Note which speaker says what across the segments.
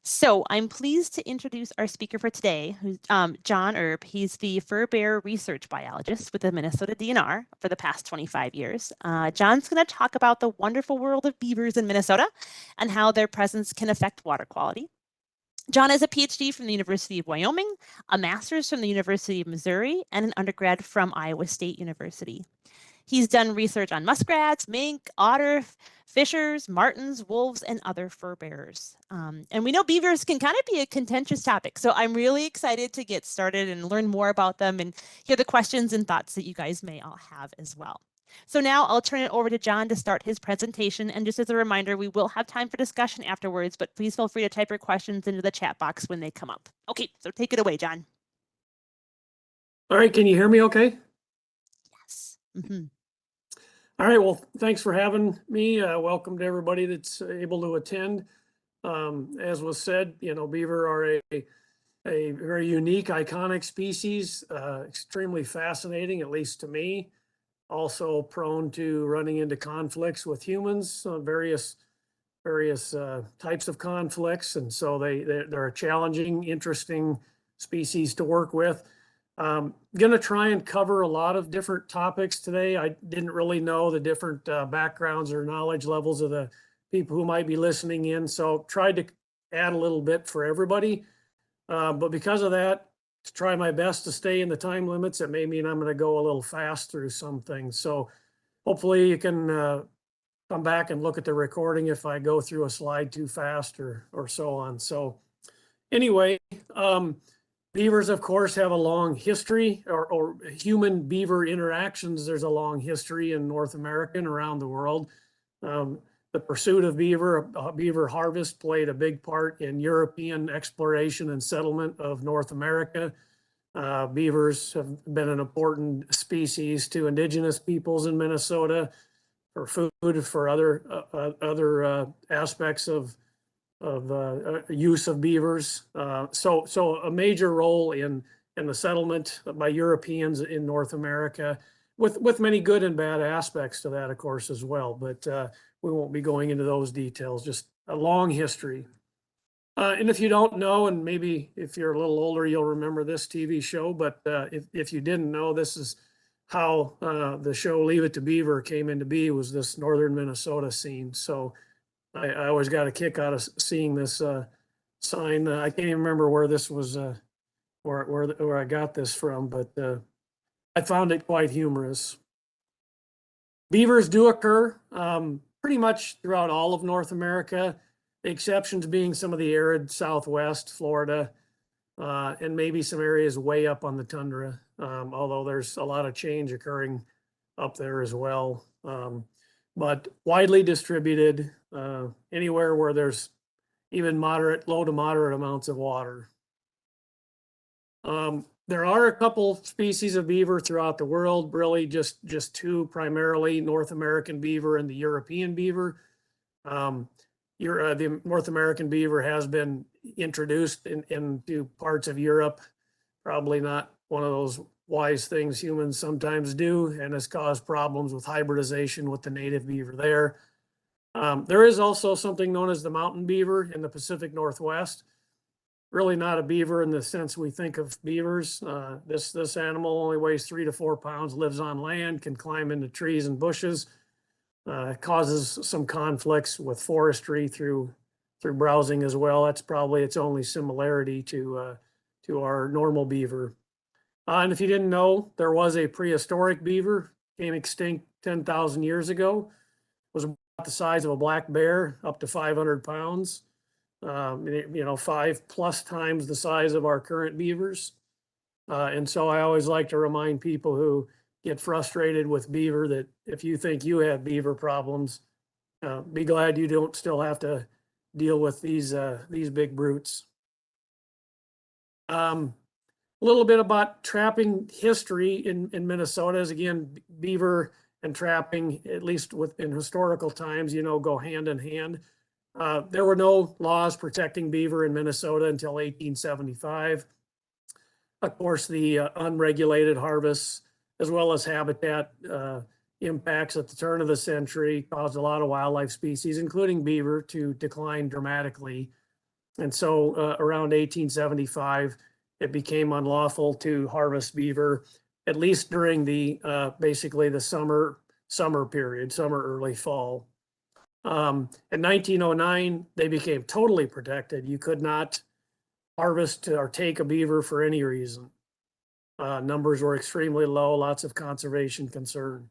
Speaker 1: So I'm pleased to introduce our speaker for today, who's John Erb. He's the fur bear research biologist with the Minnesota DNR for the past 25 years. John's going to talk about the wonderful world of beavers in Minnesota and how their presence can affect water quality. John has a PhD from the University of Wyoming, a master's from the University of Missouri, and an undergrad from Iowa State University. He's done research on muskrats, mink, otter, fishers, martens, wolves, and other fur bearers. And we know beavers can kind of be a contentious topic. So I'm really excited to get started and learn more about them and hear the questions and thoughts that you guys may all have as well. So now I'll turn it over to John to start his presentation. And just as a reminder, we will have time for discussion afterwards, but please feel free to type your questions into the chat box when they come up. Okay, so take it away, John.
Speaker 2: All right, can you hear me okay?
Speaker 1: Yes. Mm-hmm.
Speaker 2: All right, well, thanks for having me. Welcome to everybody that's able to attend. As was said, beaver are a very unique, iconic species, extremely fascinating, at least to me. Also prone to running into conflicts with humans, various types of conflicts. And so they're a challenging, interesting species to work with. Going to try and cover a lot of different topics today. I didn't really know the different backgrounds or knowledge levels of the people who might be listening in, so tried to add a little bit for everybody. But because of that, to try my best to stay in the time limits, it may mean I'm going to go a little fast through some things. So hopefully you can come back and look at the recording if I go through a slide too fast or so on. So anyway, beavers, of course, have a long history, or human beaver interactions. There's a long history in North America and around the world. The pursuit of beaver harvest played a big part in European exploration and settlement of North America. Beavers have been an important species to indigenous peoples in Minnesota for food, for other aspects of use of beavers. So a major role in the settlement by Europeans in North America, with many good and bad aspects to that, of course, as well. But we won't be going into those details, just a long history. And if you don't know, and maybe if you're a little older, you'll remember this TV show, but if you didn't know, this is how the show Leave It to Beaver came into be, was this northern Minnesota scene. So I always got a kick out of seeing this sign. I can't even remember where this was, where I got this from, but I found it quite humorous. Beavers do occur pretty much throughout all of North America, the exceptions being some of the arid Southwest, Florida, and maybe some areas way up on the tundra, although there's a lot of change occurring up there as well. But widely distributed anywhere where there's even low to moderate amounts of water. There are a couple species of beaver throughout the world, really just two, primarily North American beaver and the European beaver. The North American beaver has been introduced into parts of Europe, probably not one of those wise things humans sometimes do, and has caused problems with hybridization with the native beaver there. There is also something known as the mountain beaver in the Pacific Northwest. Really not a beaver in the sense we think of beavers. This animal only weighs 3 to 4 pounds, lives on land, can climb into trees and bushes, causes some conflicts with forestry through browsing as well. That's probably its only similarity to our normal beaver. And if you didn't know, there was a prehistoric beaver, came extinct 10,000 years ago, was about the size of a black bear, up to 500 pounds. 5+ times the size of our current beavers. And so I always like to remind people who get frustrated with beaver that if you think you have beaver problems, be glad you don't still have to deal with these big brutes. A little bit about trapping history in Minnesota is, again, beaver and trapping, at least in historical times, go hand in hand. There were no laws protecting beaver in Minnesota until 1875. Of course, the unregulated harvests, as well as habitat impacts at the turn of the century, caused a lot of wildlife species, including beaver, to decline dramatically. And so around 1875, it became unlawful to harvest beaver, at least during the basically the summer period, summer, early fall. In 1909, they became totally protected. You could not harvest or take a beaver for any reason. Numbers were extremely low, lots of conservation concern.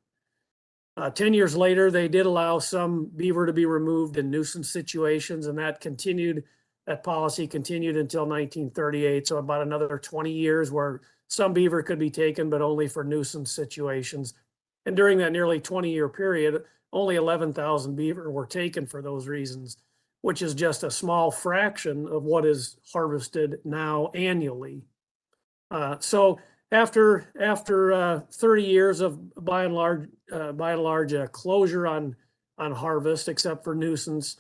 Speaker 2: 10 years later, they did allow some beaver to be removed in nuisance situations, and that policy continued until 1938. So about another 20 years where some beaver could be taken, but only for nuisance situations. And during that nearly 20-year period, only 11,000 beaver were taken for those reasons, which is just a small fraction of what is harvested now annually. So after 30 years of by and large closure on harvest, except for nuisance,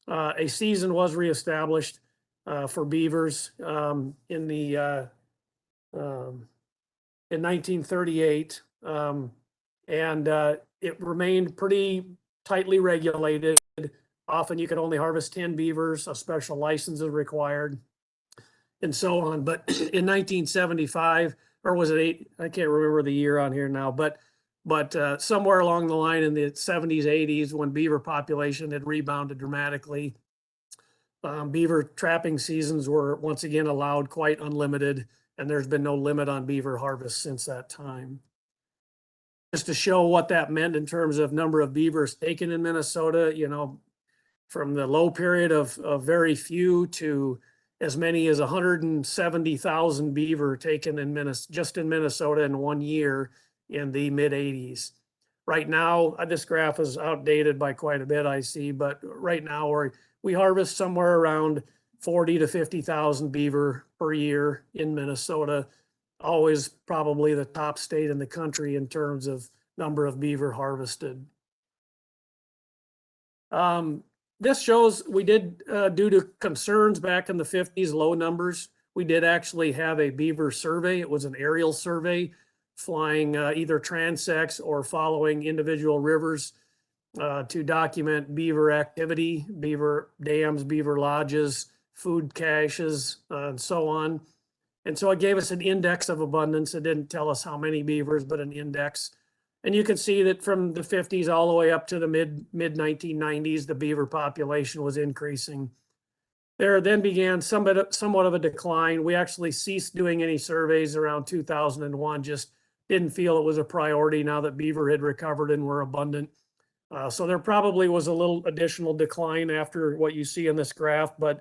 Speaker 2: a season was reestablished for beavers in 1938, and it remained pretty tightly regulated. Often you could only harvest 10 beavers, a special license is required, and so on. But in 1975, or was it eight? I can't remember the year on here now, but somewhere along the line in the 70s, 80s, when beaver population had rebounded dramatically, beaver trapping seasons were once again allowed quite unlimited, and there's been no limit on beaver harvest since that time. Just to show what that meant in terms of number of beavers taken in Minnesota, from the low period of very few to as many as 170,000 beaver taken in just in Minnesota in 1 year in the mid 80s. Right now, this graph is outdated by quite a bit, I see, but right now we harvest somewhere around 40 to 50,000 beaver per year in Minnesota. Always probably the top state in the country in terms of number of beaver harvested. This shows we did, due to concerns back in the 50s, low numbers, we did actually have a beaver survey. It was an aerial survey flying either transects or following individual rivers to document beaver activity, beaver dams, beaver lodges, food caches, and so on. And so it gave us an index of abundance. It didn't tell us how many beavers, but an index. And you can see that from the 50s all the way up to the mid 1990s, the beaver population was increasing. There then began somewhat of a decline. We actually ceased doing any surveys around 2001, just didn't feel it was a priority now that beaver had recovered and were abundant. So there probably was a little additional decline after what you see in this graph, but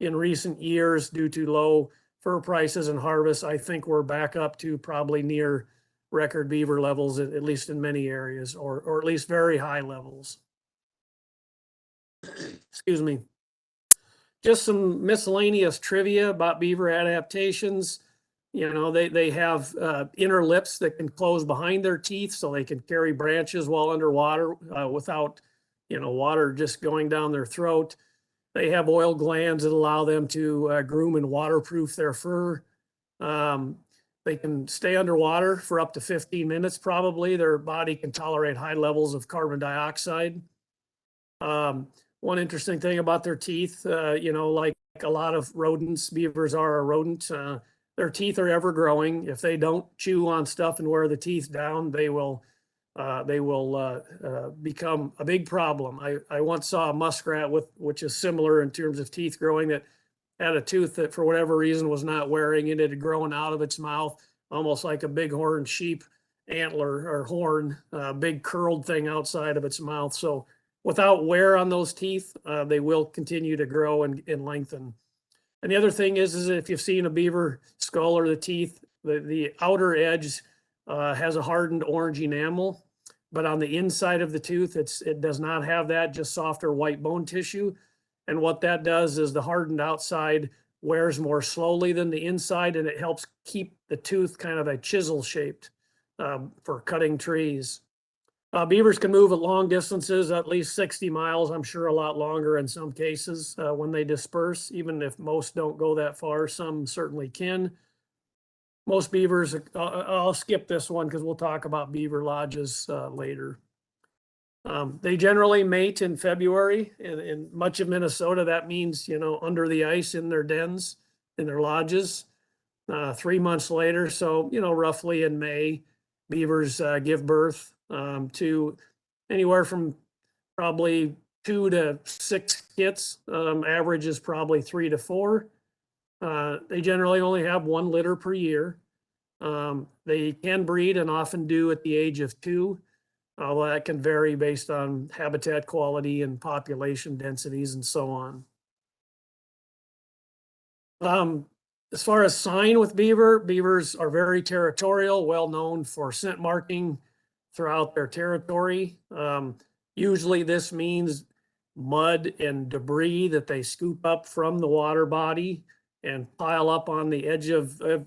Speaker 2: in recent years, due to low fur prices and harvest, I think we're back up to probably near record beaver levels, at least in many areas, or at least very high levels. Excuse me. Just some miscellaneous trivia about beaver adaptations. They have inner lips that can close behind their teeth so they can carry branches while underwater without, water just going down their throat. They have oil glands that allow them to groom and waterproof their fur. They can stay underwater for up to 15 minutes, probably. Their body can tolerate high levels of carbon dioxide. One interesting thing about their teeth, like a lot of rodents, beavers are a rodent. Their teeth are ever growing. If they don't chew on stuff and wear the teeth down, they will become a big problem. I once saw a muskrat which is similar in terms of teeth growing, that had a tooth that for whatever reason was not wearing it. It had grown out of its mouth, almost like a bighorn sheep antler or horn, big curled thing outside of its mouth. So without wear on those teeth, they will continue to grow and lengthen. And the other thing is if you've seen a beaver skull or the teeth, the outer edge has a hardened orange enamel, but on the inside of the tooth, it does not have that, just softer white bone tissue. And what that does is the hardened outside wears more slowly than the inside, and it helps keep the tooth kind of a chisel shaped for cutting trees. Beavers can move at long distances, at least 60 miles, I'm sure a lot longer in some cases when they disperse, even if most don't go that far, some certainly can. Most beavers, I'll skip this one because we'll talk about beaver lodges later. They generally mate in February. In much of Minnesota, that means, under the ice in their dens, in their lodges. 3 months later, so, roughly in May, beavers give birth to anywhere from probably 2 to 6 kits. Average is probably 3 to 4. They generally only have 1 litter per year. They can breed and often do at the age of 2. Although that can vary based on habitat quality and population densities and so on. As far as sign with beavers are very territorial, well known for scent marking throughout their territory. Usually this means mud and debris that they scoop up from the water body and pile up on the edge of the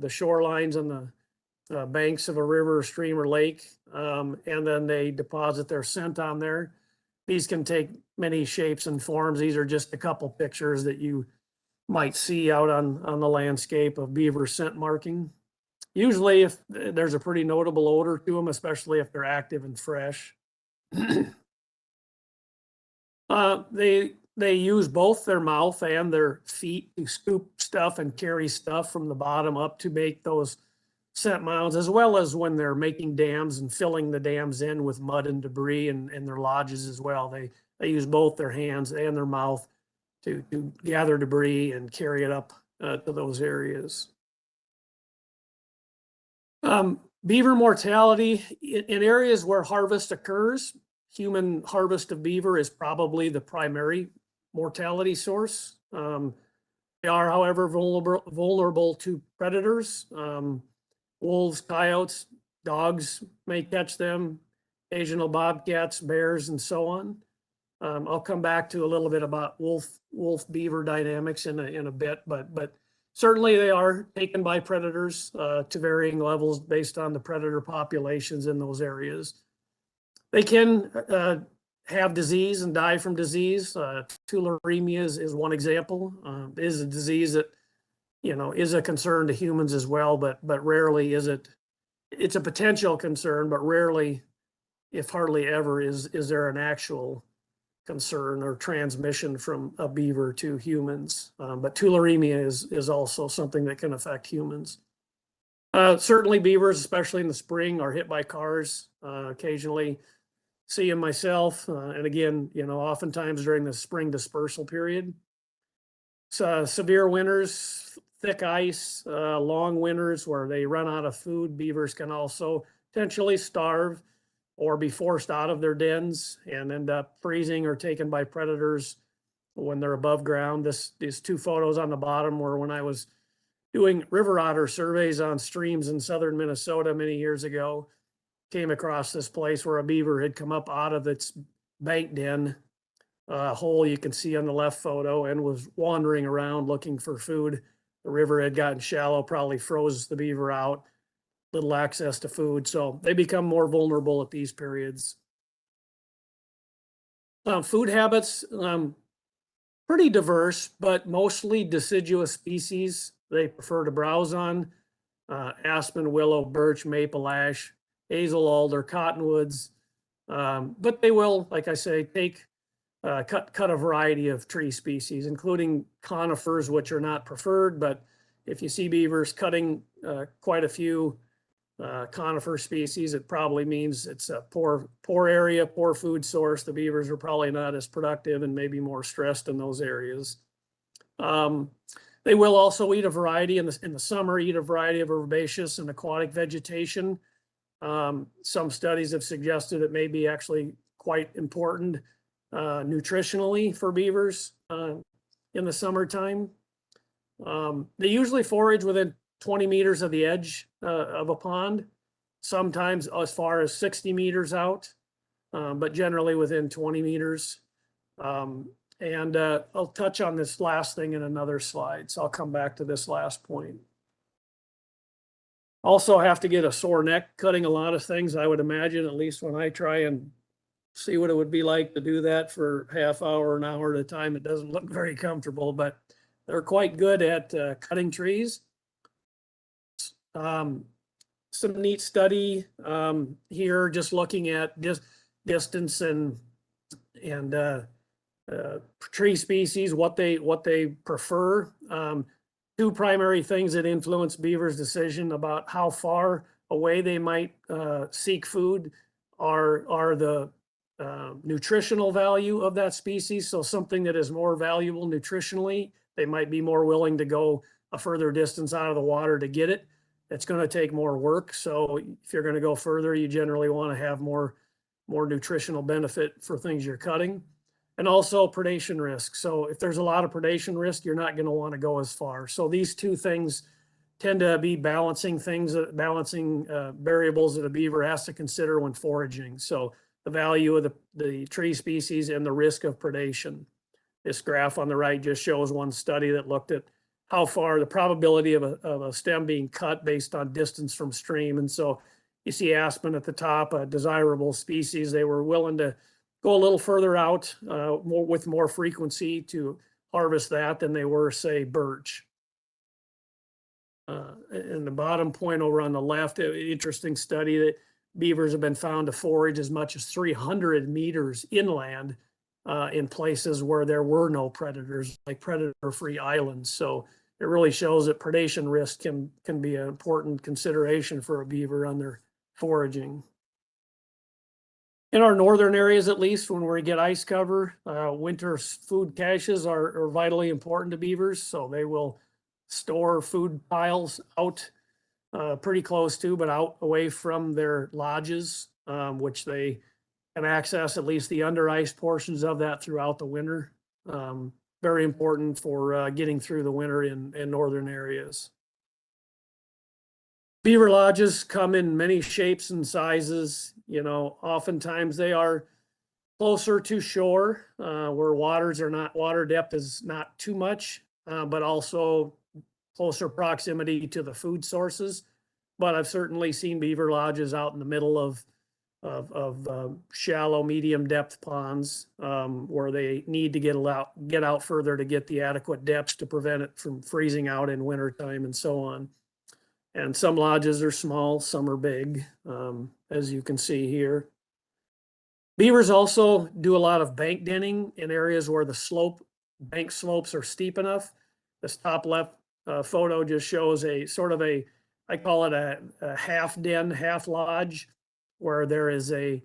Speaker 2: shorelines and the banks of a river, stream, or lake, and then they deposit their scent on there. These can take many shapes and forms. These are just a couple pictures that you might see out on the landscape of beaver scent marking. Usually if there's a pretty notable odor to them, especially if they're active and fresh. They use both their mouth and their feet to scoop stuff and carry stuff from the bottom up to make those scent mounds, as well as when they're making dams and filling the dams in with mud and debris and their lodges as well. They use both their hands and their mouth to gather debris and carry it up to those areas. Beaver mortality in areas where harvest occurs, human harvest of beaver is probably the primary mortality source. They are, however, vulnerable to predators. Wolves, coyotes, dogs may catch them, occasional bobcats, bears, and so on. I'll come back to a little bit about wolf beaver dynamics in a bit, but certainly they are taken by predators to varying levels based on the predator populations in those areas. They can have disease and die from disease. Tularemia is one example. It is a disease that is a concern to humans as well, but rarely is it. It's a potential concern, but rarely, if hardly ever, is there an actual concern or transmission from a beaver to humans. But tularemia is also something that can affect humans. Certainly beavers, especially in the spring, are hit by cars. Occasionally see them myself. And again, oftentimes during the spring dispersal period. So severe winters, thick ice, long winters where they run out of food, beavers can also potentially starve or be forced out of their dens and end up freezing or taken by predators when they're above ground. These 2 photos on the bottom were when I was doing river otter surveys on streams in southern Minnesota many years ago. Came across this place where a beaver had come up out of its bank den hole you can see on the left photo and was wandering around looking for food. The river had gotten shallow, probably froze the beaver out, little access to food. So they become more vulnerable at these periods. Food habits, pretty diverse, but mostly deciduous species they prefer to browse on. Aspen, willow, birch, maple, ash, hazel, alder, cottonwoods. But they will, like I say, cut a variety of tree species, including conifers, which are not preferred. But if you see beavers cutting quite a few conifer species, it probably means it's a poor area, poor food source. The beavers are probably not as productive and maybe more stressed in those areas. They will also eat a variety in the summer, eat a variety of herbaceous and aquatic vegetation. Some studies have suggested it may be actually quite important nutritionally for beavers in the summertime. They usually forage within 20 meters of the edge of a pond, sometimes as far as 60 meters out, but generally within 20 meters. And I'll touch on this last thing in another slide, so I'll come back to this last point. Also have to get a sore neck cutting a lot of things, I would imagine, at least when I try and see what it would be like to do that for half hour, an hour at a time. It doesn't look very comfortable, but they're quite good at cutting trees. Some neat study here, just looking at distance and tree species, what they prefer. Two primary things that influence beavers' decision about how far away they might seek food are the nutritional value of that species. So something that is more valuable nutritionally, they might be more willing to go a further distance out of the water to get it. It's going to take more work. So if you're going to go further, you generally want to have more nutritional benefit for things you're cutting. And also predation risk. So if there's a lot of predation risk, you're not going to want to go as far. So these two things tend to be balancing variables that a beaver has to consider when foraging. So the value of the tree species and the risk of predation. This graph on the right just shows one study that looked at how far the probability of a stem being cut based on distance from stream. And so you see aspen at the top, a desirable species. They were willing to go a little further out with more frequency to harvest that than they were, say, birch. And the bottom point over on the left, an interesting study that beavers have been found to forage as much as 300 meters inland in places where there were no predators, like predator-free islands. So it really shows that predation risk can be an important consideration for a beaver on their foraging. In our northern areas, at least, when we get ice cover, winter food caches are vitally important to beavers. So they will store food piles out pretty close to, but out away from their lodges, which they can access at least the under ice portions of that throughout the winter. Very important for getting through the winter in northern areas. Beaver lodges come in many shapes and sizes. You know, oftentimes they are closer to shore, where water depth is not too much, but also closer proximity to the food sources. But I've certainly seen beaver lodges out in the middle of shallow, medium depth ponds, where they need to get out further to get the adequate depths to prevent it from freezing out in wintertime and so on. And some lodges are small, some are big, as you can see here. Beavers also do a lot of bank denning in areas where the bank slopes are steep enough. This top left photo just shows a sort of I call it a half den, half lodge, where there is they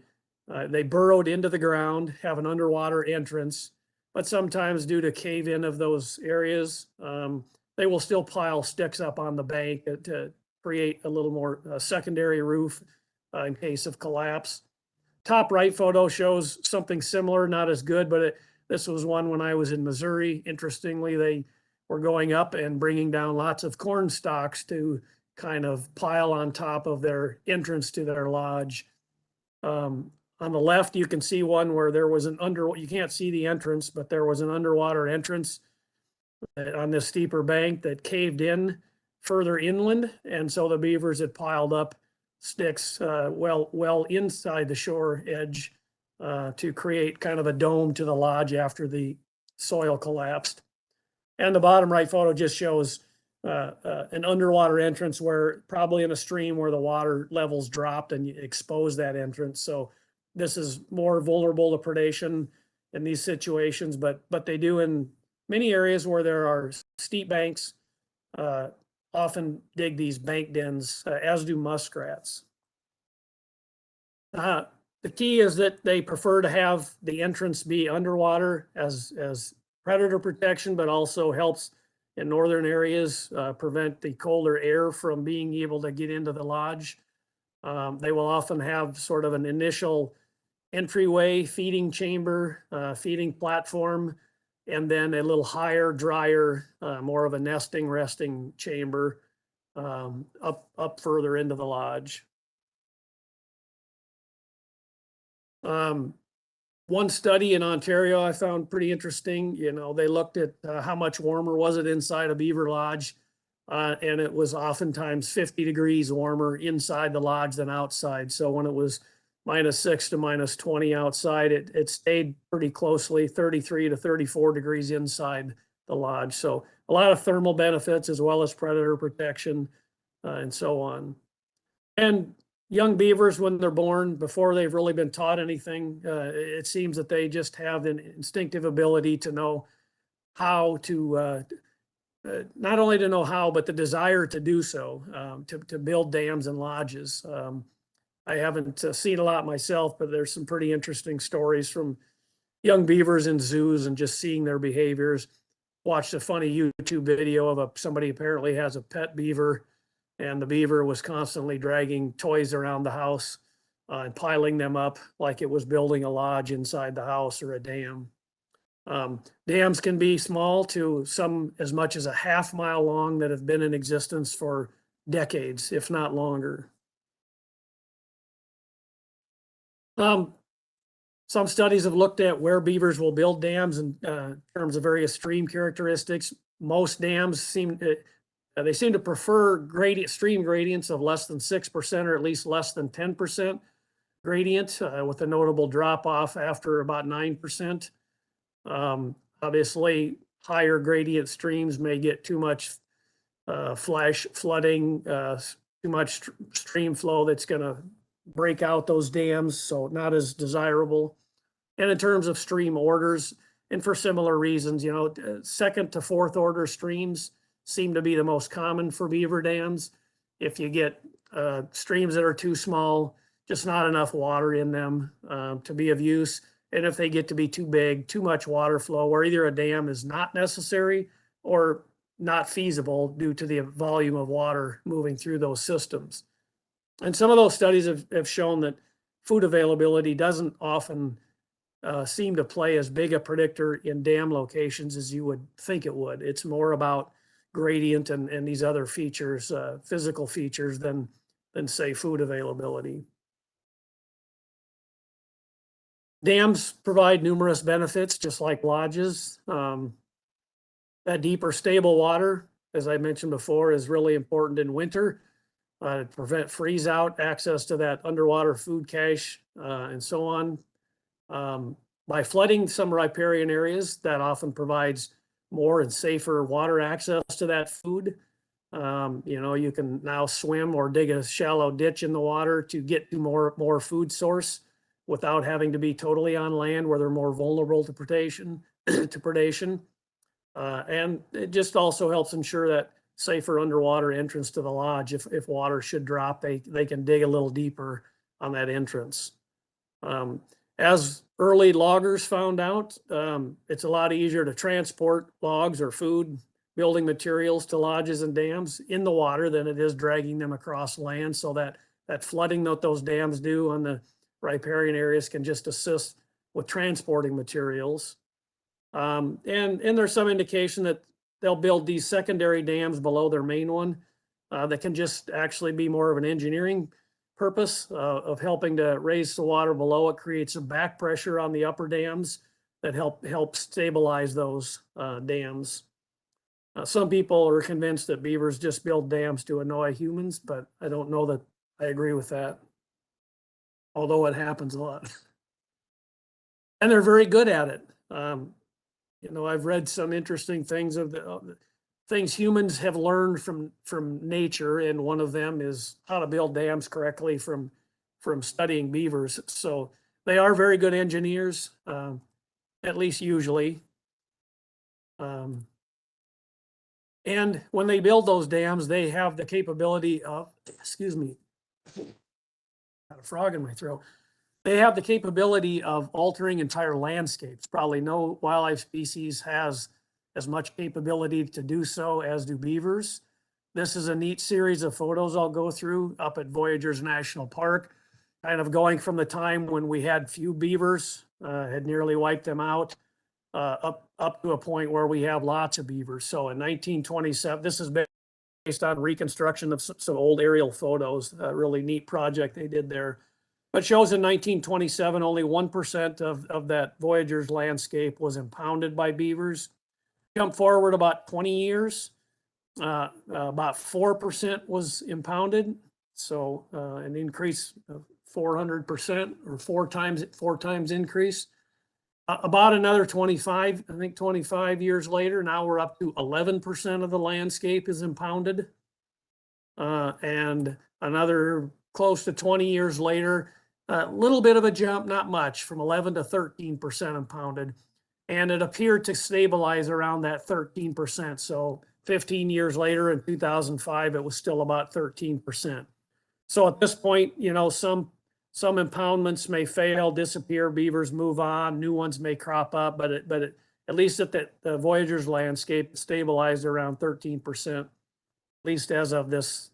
Speaker 2: burrowed into the ground, have an underwater entrance, but sometimes due to cave in of those areas, they will still pile sticks up on the bank to create a little more secondary roof in case of collapse. Top right photo shows something similar, not as good, but this was one when I was in Missouri. Interestingly, they were going up and bringing down lots of corn stalks to kind of pile on top of their entrance to their lodge. On the left, you can see one where there was you can't see the entrance, but there was an underwater entrance on this steeper bank that caved in further inland. And so the beavers had piled up sticks well inside the shore edge to create kind of a dome to the lodge after the soil collapsed. And the bottom right photo just shows an underwater entrance where probably in a stream where the water levels dropped and you expose that entrance. So this is more vulnerable to predation in these situations, but they do in many areas where there are steep banks, often dig these bank dens, as do muskrats. The key is that they prefer to have the entrance be underwater as predator protection, but also helps in northern areas prevent the colder air from being able to get into the lodge. They will often have sort of an initial entryway, feeding chamber, feeding platform, and then a little higher, drier, more of a nesting, resting chamber up further into the lodge. One study in Ontario I found pretty interesting. You know, they looked at how much warmer was it inside a beaver lodge, and it was oftentimes 50 degrees warmer inside the lodge than outside. So when it was -6 to -20 outside, it stayed pretty closely 33 to 34 degrees inside the lodge. So a lot of thermal benefits as well as predator protection and so on. And young beavers, when they're born, before they've really been taught anything, it seems that they just have an instinctive ability to know how to, not only to know how, but the desire to do so, to build dams and lodges. I haven't seen a lot myself, but there's some pretty interesting stories from young beavers in zoos and just seeing their behaviors. Watched a funny YouTube video of somebody apparently has a pet beaver, and the beaver was constantly dragging toys around the house and piling them up like it was building a lodge inside the house or a dam. Dams can be small to some as much as a half-mile long that have been in existence for decades, if not longer. Some studies have looked at where beavers will build dams in terms of various stream characteristics. Most dams seem to prefer stream gradients of less than 6% or at least less than 10% gradient, with a notable drop off after about 9%. Obviously, higher gradient streams may get too much flash flooding, too much stream flow that's going to break out those dams, so not as desirable. And in terms of stream orders, and for similar reasons, second to fourth order streams seem to be the most common for beaver dams. If you get streams that are too small, just not enough water in them to be of use. And if they get to be too big, too much water flow, where either a dam is not necessary or not feasible due to the volume of water moving through those systems. And some of those studies have shown that food availability doesn't often seem to play as big a predictor in dam locations as you would think it would. It's more about gradient and these other features, physical features, than say food availability. Dams provide numerous benefits, just like lodges. That deeper, stable water, as I mentioned before, is really important in winter to prevent freeze out, access to that underwater food cache, and so on. By flooding some riparian areas, that often provides more and safer water access to that food. You can now swim or dig a shallow ditch in the water to get to more food source without having to be totally on land where they're more vulnerable to predation. And it just also helps ensure that safer underwater entrance to the lodge. If water should drop, they can dig a little deeper on that entrance. As early loggers found out, it's a lot easier to transport logs or food, building materials to lodges and dams in the water than it is dragging them across land. So that flooding that those dams do on the riparian areas can just assist with transporting materials. And there's some indication that they'll build these secondary dams below their main one that can just actually be more of an engineering purpose of helping to raise the water below. It creates a back pressure on the upper dams that help stabilize those dams. Some people are convinced that beavers just build dams to annoy humans, but I don't know that I agree with that, although it happens a lot. And they're very good at it. I've read some interesting things of the things humans have learned from nature, and one of them is how to build dams correctly from studying beavers. So they are very good engineers, at least usually. And when they build those dams, they have the capability of, excuse me, got a frog in my throat. They have the capability of altering entire landscapes. Probably no wildlife species has as much capability to do so as do beavers. This is a neat series of photos I'll go through up at Voyageurs National Park, kind of going from the time when we had few beavers, had nearly wiped them out, up to a point where we have lots of beavers. So in 1927, this is based on reconstruction of some old aerial photos, a really neat project they did there. But shows in 1927, only 1% of that Voyageurs landscape was impounded by beavers. Jump forward about 20 years, about 4% was impounded. So an increase of 400% or four times increase. About another 25 years later, now we're up to 11% of the landscape is impounded. And another close to 20 years later, a little bit of a jump, not much, from 11 to 13% impounded. And it appeared to stabilize around that 13%. So 15 years later in 2005, it was still about 13%. So at this point, some impoundments may fail, disappear, beavers move on, new ones may crop up, but at least at the Voyager's landscape, stabilized around 13%, at least as of this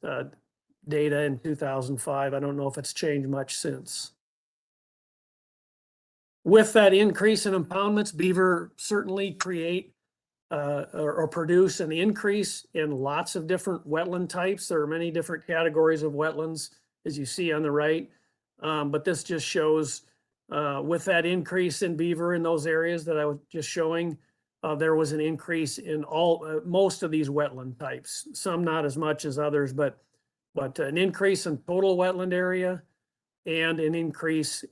Speaker 2: data in 2005. I don't know if it's changed much since. With that increase in impoundments, beaver certainly create or produce an increase in lots of different wetland types. There are many different categories of wetlands, as you see on the right. But this just shows with that increase in beaver in those areas that I was just showing, there was an increase in most of these wetland types. Some not as much as others, but an increase in total wetland area and an increase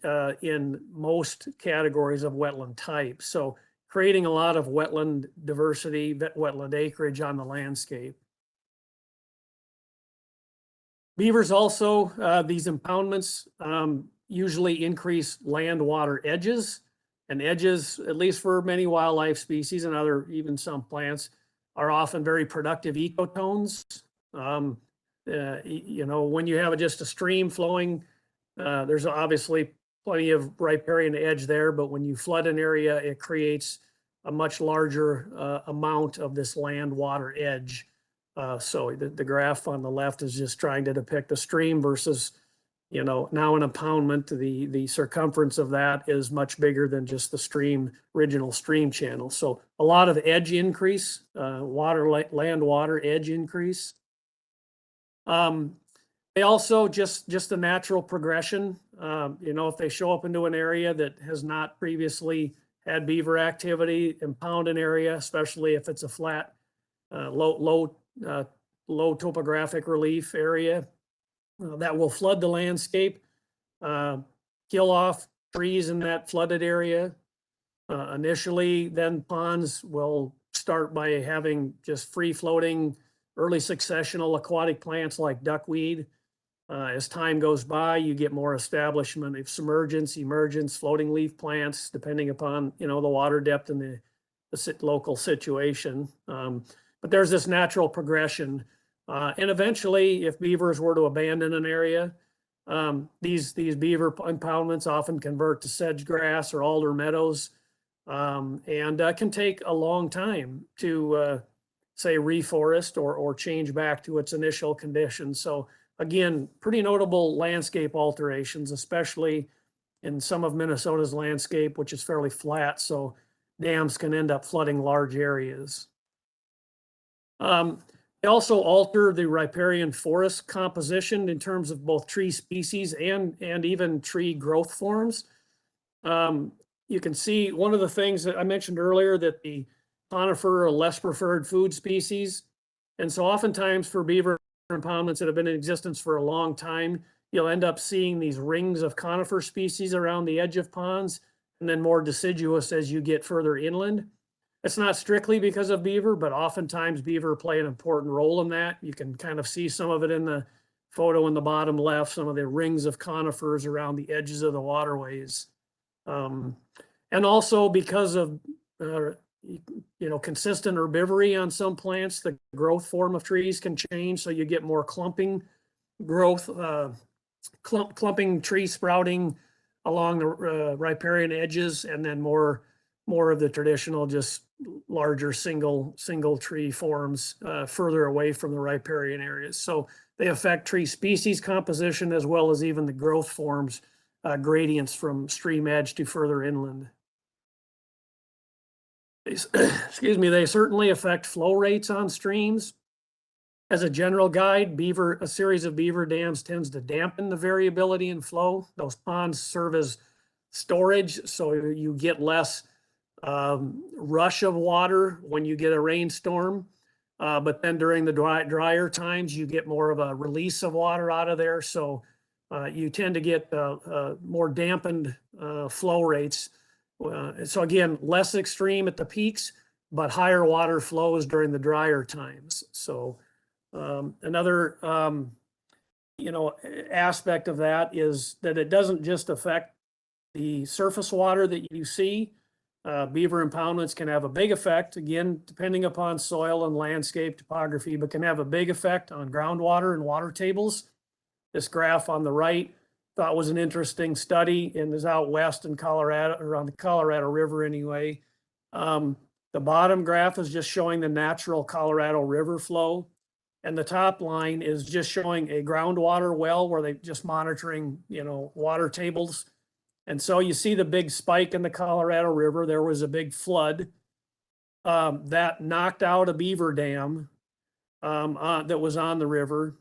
Speaker 2: in most categories of wetland types. So creating a lot of wetland diversity, wetland acreage on the landscape. Beavers also, these impoundments usually increase land water edges, and edges, at least for many wildlife species and even some plants, are often very productive ecotones. When you have just a stream flowing, there's obviously plenty of riparian edge there, but when you flood an area, it creates a much larger amount of this land water edge. So the graph on the left is just trying to depict a stream versus, now an impoundment. The circumference of that is much bigger than just the original stream channel. So a lot of edge increase, land water edge increase. They also just the natural progression. If they show up into an area that has not previously had beaver activity, impound an area, especially if it's a flat, low topographic relief area, that will flood the landscape, kill off trees in that flooded area. Initially, then ponds will start by having just free floating, early successional aquatic plants like duckweed. As time goes by, you get more establishment of submergence, emergence, floating leaf plants, depending upon, the water depth and the local situation. But there's this natural progression. And eventually, if beavers were to abandon an area, these beaver impoundments often convert to sedge grass or alder meadows, and can take a long time to, say, reforest or change back to its initial conditions. So again, pretty notable landscape alterations, especially in some of Minnesota's landscape, which is fairly flat. So dams can end up flooding large areas. They also alter the riparian forest composition in terms of both tree species and even tree growth forms. You can see one of the things that I mentioned earlier, that the conifer are a less preferred food species. And so oftentimes for beaver impoundments that have been in existence for a long time, you'll end up seeing these rings of conifer species around the edge of ponds, and then more deciduous as you get further inland. It's not strictly because of beaver, but oftentimes beaver play an important role in that. You can kind of see some of it in the photo in the bottom left, some of the rings of conifers around the edges of the waterways. And also because of consistent herbivory on some plants, the growth form of trees can change. So you get more clumping growth, clumping tree sprouting along the riparian edges, and then more of the traditional, just larger single tree forms further away from the riparian areas. So they affect tree species composition as well as even the growth forms, gradients from stream edge to further inland. Excuse me, they certainly affect flow rates on streams. As a general guide, a series of beaver dams tends to dampen the variability in flow. Those ponds serve as storage, so you get less rush of water when you get a rainstorm. But then during the drier times, you get more of a release of water out of there. So you tend to get more dampened flow rates. So again, less extreme at the peaks, but higher water flows during the drier times. So another aspect of that is that it doesn't just affect the surface water that you see. Beaver impoundments can have a big effect, again, depending upon soil and landscape topography, but can have a big effect on groundwater and water tables. This graph on the right thought was an interesting study and is out west in Colorado, or on the Colorado River anyway. The bottom graph is just showing the natural Colorado River flow. And the top line is just showing a groundwater well where they're just monitoring, water tables. And so you see the big spike in the Colorado River. There was a big flood that knocked out a beaver dam that was on the river.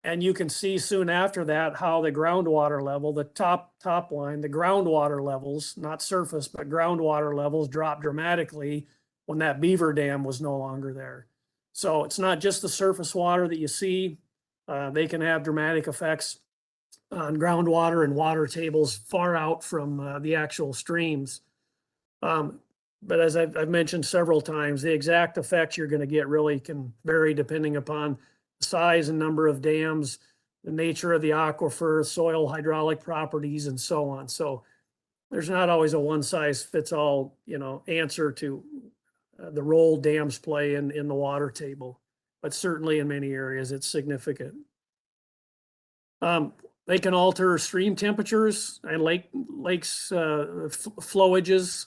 Speaker 2: And you can see soon after that how the groundwater level, the top line, the groundwater levels, not surface, but groundwater levels dropped dramatically when that beaver dam was no longer there. So it's not just the surface water that you see. They can have dramatic effects on groundwater and water tables far out from the actual streams. But as I've mentioned several times, the exact effects you're going to get really can vary depending upon the size and number of dams, the nature of the aquifer, soil hydraulic properties, and so on. So there's not always a one size fits all, answer to the role dams play in the water table, but certainly in many areas it's significant. They can alter stream temperatures and lakes flowages,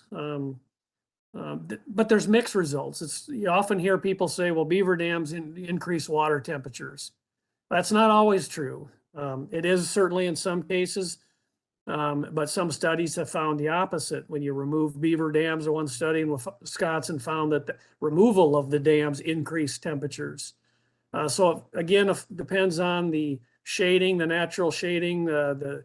Speaker 2: but there's mixed results. You often hear people say, well, beaver dams increase water temperatures. That's not always true. It is certainly in some cases, but some studies have found the opposite. When you remove beaver dams, one study in Wisconsin found that the removal of the dams increased temperatures. So again, it depends on the shading, the natural shading, the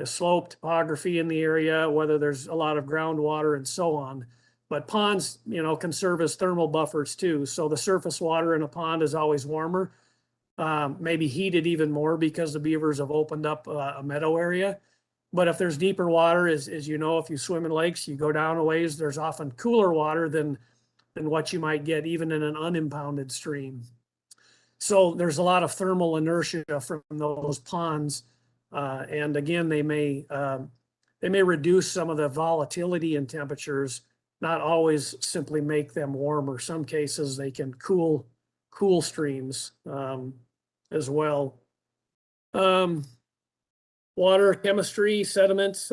Speaker 2: slope topography in the area, whether there's a lot of groundwater and so on. But ponds, can serve as thermal buffers too. So the surface water in a pond is always warmer, maybe heated even more because the beavers have opened up a meadow area. But if there's deeper water, as if you swim in lakes, you go down a ways, there's often cooler water than what you might get even in an unimpounded stream. So there's a lot of thermal inertia from those ponds. And again, they may reduce some of the volatility in temperatures, not always simply make them warmer. Some cases they can cool streams as well. Water chemistry, sediments,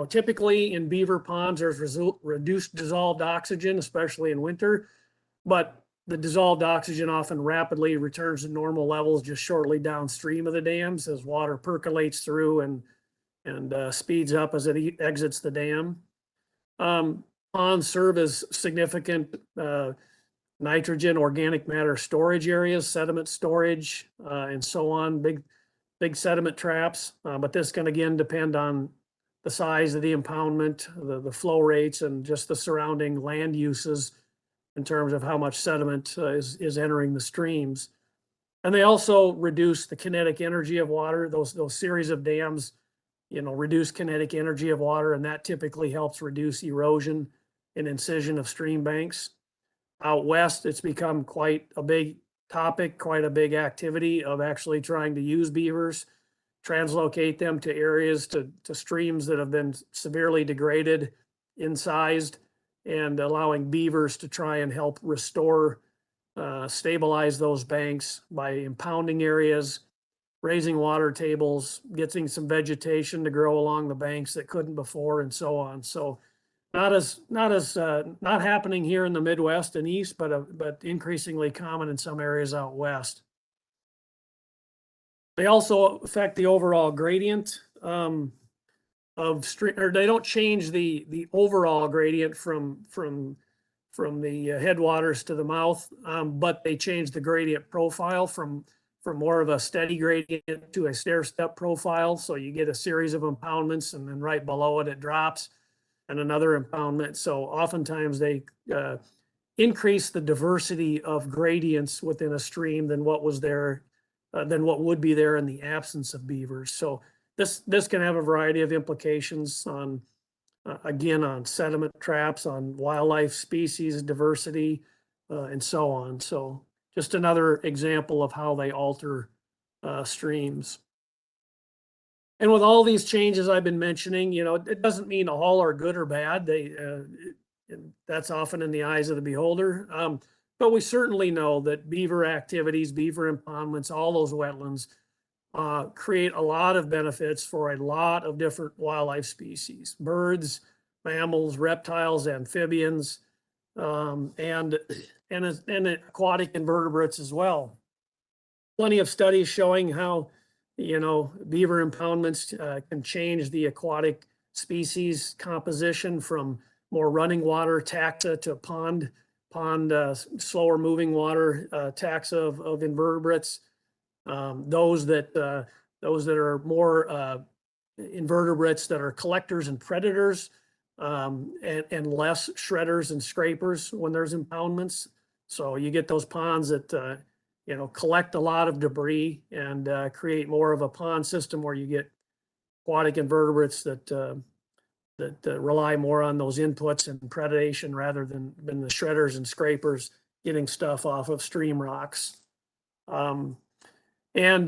Speaker 2: typically in beaver ponds, there's reduced dissolved oxygen, especially in winter, but the dissolved oxygen often rapidly returns to normal levels just shortly downstream of the dams as water percolates through and speeds up as it exits the dam. Ponds serve as significant nitrogen, organic matter storage areas, sediment storage, and so on, big sediment traps. But this can again depend on the size of the impoundment, the flow rates, and just the surrounding land uses in terms of how much sediment is entering the streams. And they also reduce the kinetic energy of water. Those series of dams, reduce kinetic energy of water, and that typically helps reduce erosion and incision of stream banks. Out west, it's become quite a big topic, quite a big activity of actually trying to use beavers, translocate them to areas, to streams that have been severely degraded, incised, and allowing beavers to try and help restore, stabilize those banks by impounding areas, raising water tables, getting some vegetation to grow along the banks that couldn't before, and so on. So not happening here in the Midwest and East, but increasingly common in some areas out west. They also affect the overall gradient of stream, or they don't change the overall gradient from the headwaters to the mouth, but they change the gradient profile from more of a steady gradient to a stair-step profile. So you get a series of impoundments, and then right below it, it drops, and another impoundment. So oftentimes they increase the diversity of gradients within a stream than what was there, than what would be there in the absence of beavers. So this can have a variety of implications on, again, on sediment traps, on wildlife species diversity, and so on. So just another example of how they alter streams. And with all these changes I've been mentioning, it doesn't mean all are good or bad. That's often in the eyes of the beholder. But we certainly know that beaver activities, beaver impoundments, all those wetlands create a lot of benefits for a lot of different wildlife species, birds, mammals, reptiles, amphibians, and aquatic invertebrates as well. Plenty of studies showing how, beaver impoundments can change the aquatic species composition from more running water taxa to pond, slower moving water taxa of invertebrates. Those that are more invertebrates that are collectors and predators, and less shredders and scrapers when there's impoundments. So you get those ponds that collect a lot of debris and create more of a pond system where you get aquatic invertebrates that rely more on those inputs and predation rather than the shredders and scrapers getting stuff off of stream rocks. Yeah,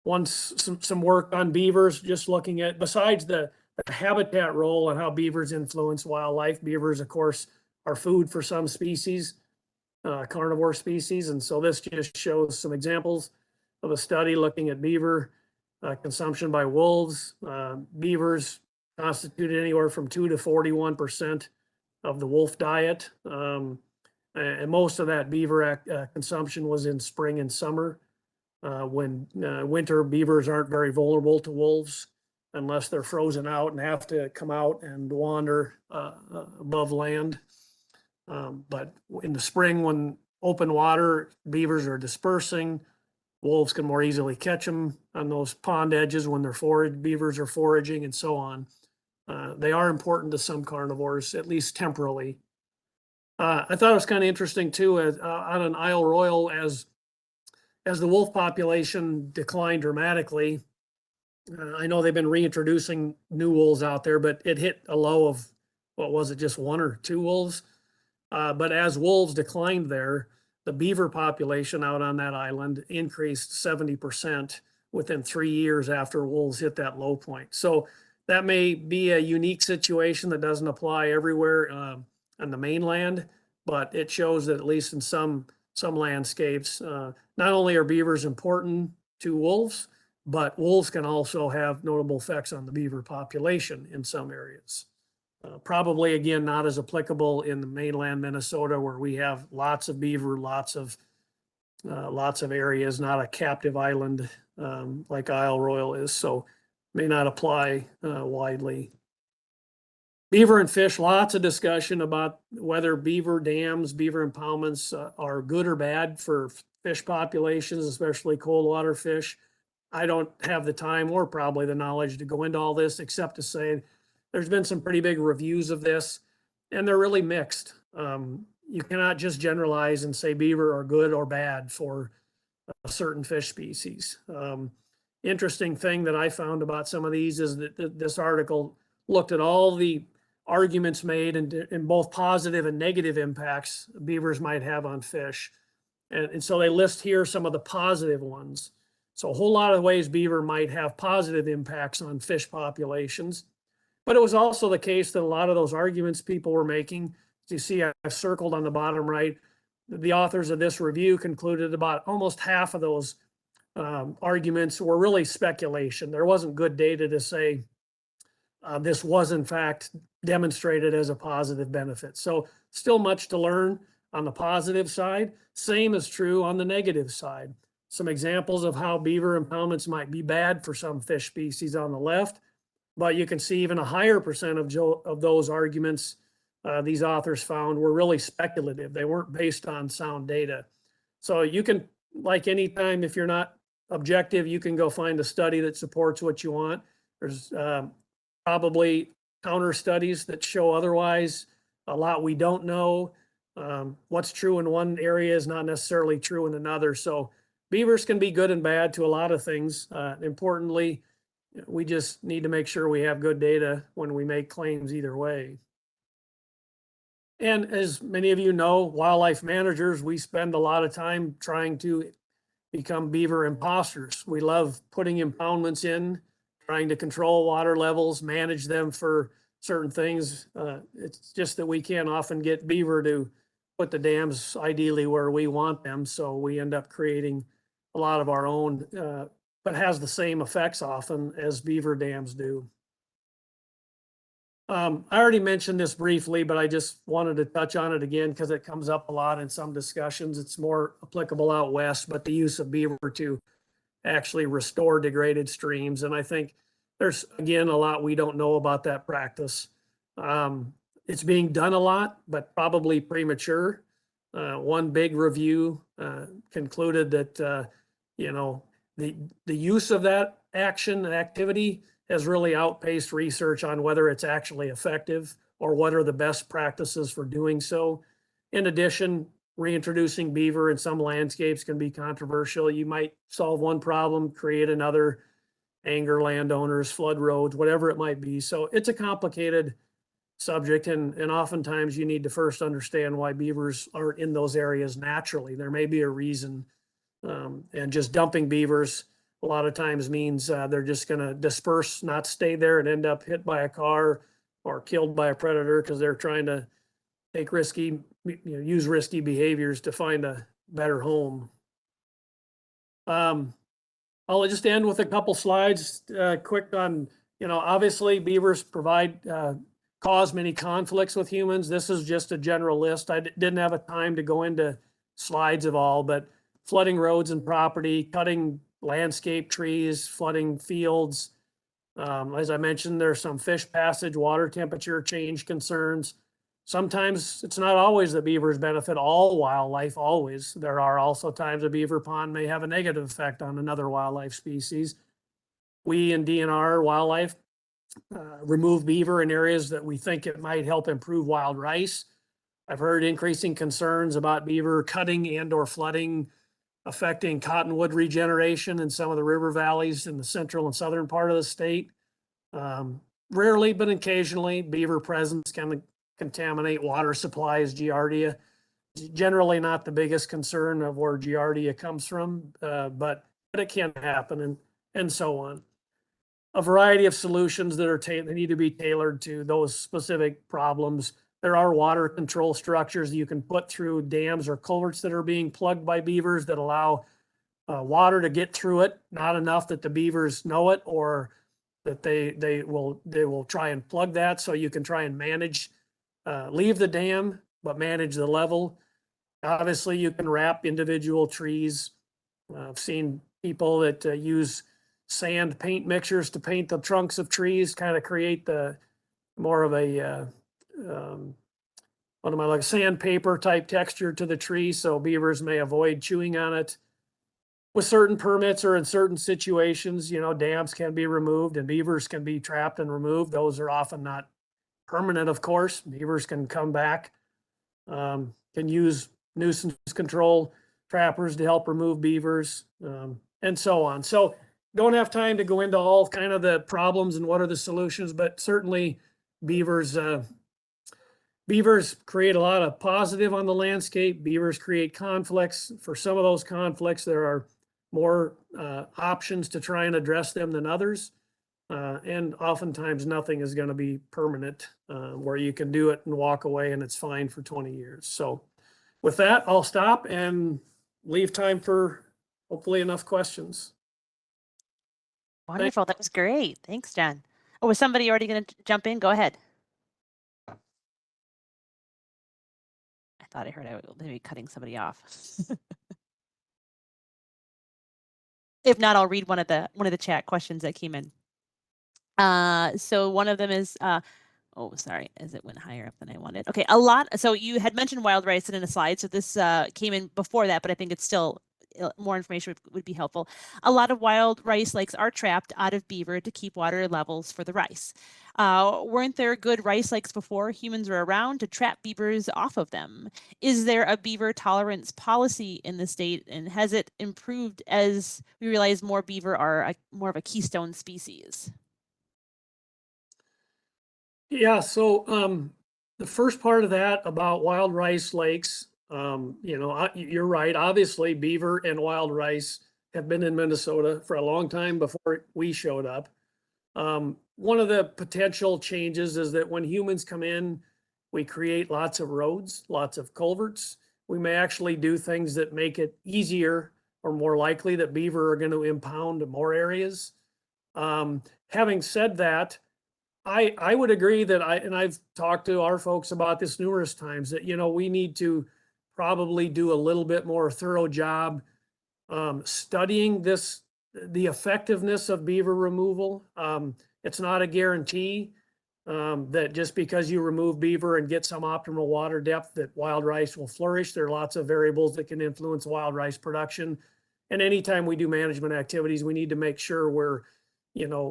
Speaker 2: once some work on beavers, just looking at, besides the habitat role and how beavers influence wildlife, beavers, of course, are food for some species, carnivore species. And so this just shows some examples of a study looking at beaver consumption by wolves. Beavers constituted anywhere from 2 to 41% of the wolf diet. And most of that beaver consumption was in spring and summer, when winter beavers aren't very vulnerable to wolves unless they're frozen out and have to come out and wander above land. But in the spring, when open water, beavers are dispersing, wolves can more easily catch them on those pond edges when beavers are foraging and so on. They are important to some carnivores, at least temporally. I thought it was kind of interesting too, on an Isle Royal, as the wolf population declined dramatically. I know they've been reintroducing new wolves out there, but it hit a low of, what was it, just 1 or 2 wolves? But as wolves declined there, the beaver population out on that island increased 70% within 3 years after wolves hit that low point. So that may be a unique situation that doesn't apply everywhere on the mainland, but it shows that at least in some landscapes, not only are beavers important to wolves, but wolves can also have notable effects on the beaver population in some areas. Probably, again, not as applicable in the mainland Minnesota, where we have lots of beaver, lots of areas, not a captive island like Isle Royal is, so may not apply widely. Beaver and fish, lots of discussion about whether beaver dams, beaver impoundments are good or bad for fish populations, especially cold water fish. I don't have the time or probably the knowledge to go into all this, except to say there's been some pretty big reviews of this, and they're really mixed. You cannot just generalize and say beaver are good or bad for a certain fish species. Interesting thing that I found about some of these is that this article looked at all the arguments made in both positive and negative impacts beavers might have on fish. And so they list here some of the positive ones. So a whole lot of ways beaver might have positive impacts on fish populations. But it was also the case that a lot of those arguments people were making, as you see, I've circled on the bottom right, the authors of this review concluded about almost half of those arguments were really speculation. There wasn't good data to say this was in fact demonstrated as a positive benefit. So still much to learn on the positive side. Same is true on the negative side. Some examples of how beaver impoundments might be bad for some fish species on the left, but you can see even a higher percent of those arguments these authors found were really speculative. They weren't based on sound data. So you can, like anytime, if you're not objective, you can go find a study that supports what you want. There's probably counter studies that show otherwise. A lot we don't know. What's true in one area is not necessarily true in another. So beavers can be good and bad to a lot of things. Importantly, we just need to make sure we have good data when we make claims either way. And as many of you know, wildlife managers, we spend a lot of time trying to become beaver imposters. We love putting impoundments in, trying to control water levels, manage them for certain things. It's just that we can't often get beaver to put the dams ideally where we want them. So we end up creating a lot of our own, but has the same effects often as beaver dams do. I already mentioned this briefly, but I just wanted to touch on it again because it comes up a lot in some discussions. It's more applicable out west, but the use of beaver to actually restore degraded streams. And I think there's, again, a lot we don't know about that practice. It's being done a lot, but probably premature. One big review concluded that, you know, the use of that action and activity has really outpaced research on whether it's actually effective or what are the best practices for doing so. In addition, reintroducing beaver in some landscapes can be controversial. You might solve one problem, create another, anger landowners, flood roads, whatever it might be. So it's a complicated subject, and oftentimes you need to first understand why beavers aren't in those areas naturally. There may be a reason, and just dumping beavers a lot of times means they're just going to disperse, not stay there, and end up hit by a car or killed by a predator because they're trying to take risky, use risky behaviors to find a better home. I'll just end with a couple slides, quick on, obviously beavers cause many conflicts with humans. This is just a general list. I didn't have a time to go into slides of all, but flooding roads and property, cutting landscape trees, flooding fields. As I mentioned, there's some fish passage, water temperature change concerns. Sometimes it's not always that beavers benefit all wildlife, always. There are also times a beaver pond may have a negative effect on another wildlife species. We in DNR wildlife remove beaver in areas that we think it might help improve wild rice. I've heard increasing concerns about beaver cutting and or flooding affecting cottonwood regeneration in some of the river valleys in the central and southern part of the state. Rarely, but occasionally, beaver presence can contaminate water supplies, giardia. Generally not the biggest concern of where giardia comes from, but it can happen, and so on. A variety of solutions that are they need to be tailored to those specific problems. There are water control structures you can put through dams or culverts that are being plugged by beavers that allow water to get through it, not enough that the beavers know it or that they will try and plug that, so you can try and manage, leave the dam, but manage the level. Obviously, you can wrap individual trees. I've seen people that use sand paint mixtures to paint the trunks of trees, kind of create the more of a what am I like sandpaper type texture to the tree, so beavers may avoid chewing on it. With certain permits or in certain situations, dams can be removed and beavers can be trapped and removed. Those are often not permanent, of course. Beavers can come back, can use nuisance control trappers to help remove beavers, and so on. So don't have time to go into all kind of the problems and what are the solutions, but certainly beavers create a lot of positive on the landscape. Beavers create conflicts. For some of those conflicts, there are more options to try and address them than others. And oftentimes nothing is going to be permanent, where you can do it and walk away and it's fine for 20 years. So with that, I'll stop and leave time for hopefully enough questions.
Speaker 1: Wonderful. That was great. Thanks, John. Oh, was somebody already going to jump in? Go ahead. I thought I heard I was maybe cutting somebody off. If not, I'll read one of the chat questions that came in. So one of them is, oh, sorry, as it went higher up than I wanted. Okay, so you had mentioned wild rice in a slide, so this came in before that, but I think it's still more information would be helpful. A lot of wild rice lakes are trapped out of beaver to keep water levels for the rice. Weren't there good rice lakes before humans were around to trap beavers off of them? Is there a beaver tolerance policy in the state, and has it improved as we realize more beaver are more of a keystone species?
Speaker 2: Yeah, so The first part of that about wild rice lakes, you're right. Obviously, beaver and wild rice have been in Minnesota for a long time before we showed up. One of the potential changes is that when humans come in, we create lots of roads, lots of culverts. We may actually do things that make it easier or more likely that beaver are going to impound more areas. Having said that, I would agree that I've talked to our folks about this numerous times that, we need to probably do a little bit more thorough job studying the effectiveness of beaver removal. It's not a guarantee that just because you remove beaver and get some optimal water depth that wild rice will flourish. There are lots of variables that can influence wild rice production. And anytime we do management activities, we need to make sure we're,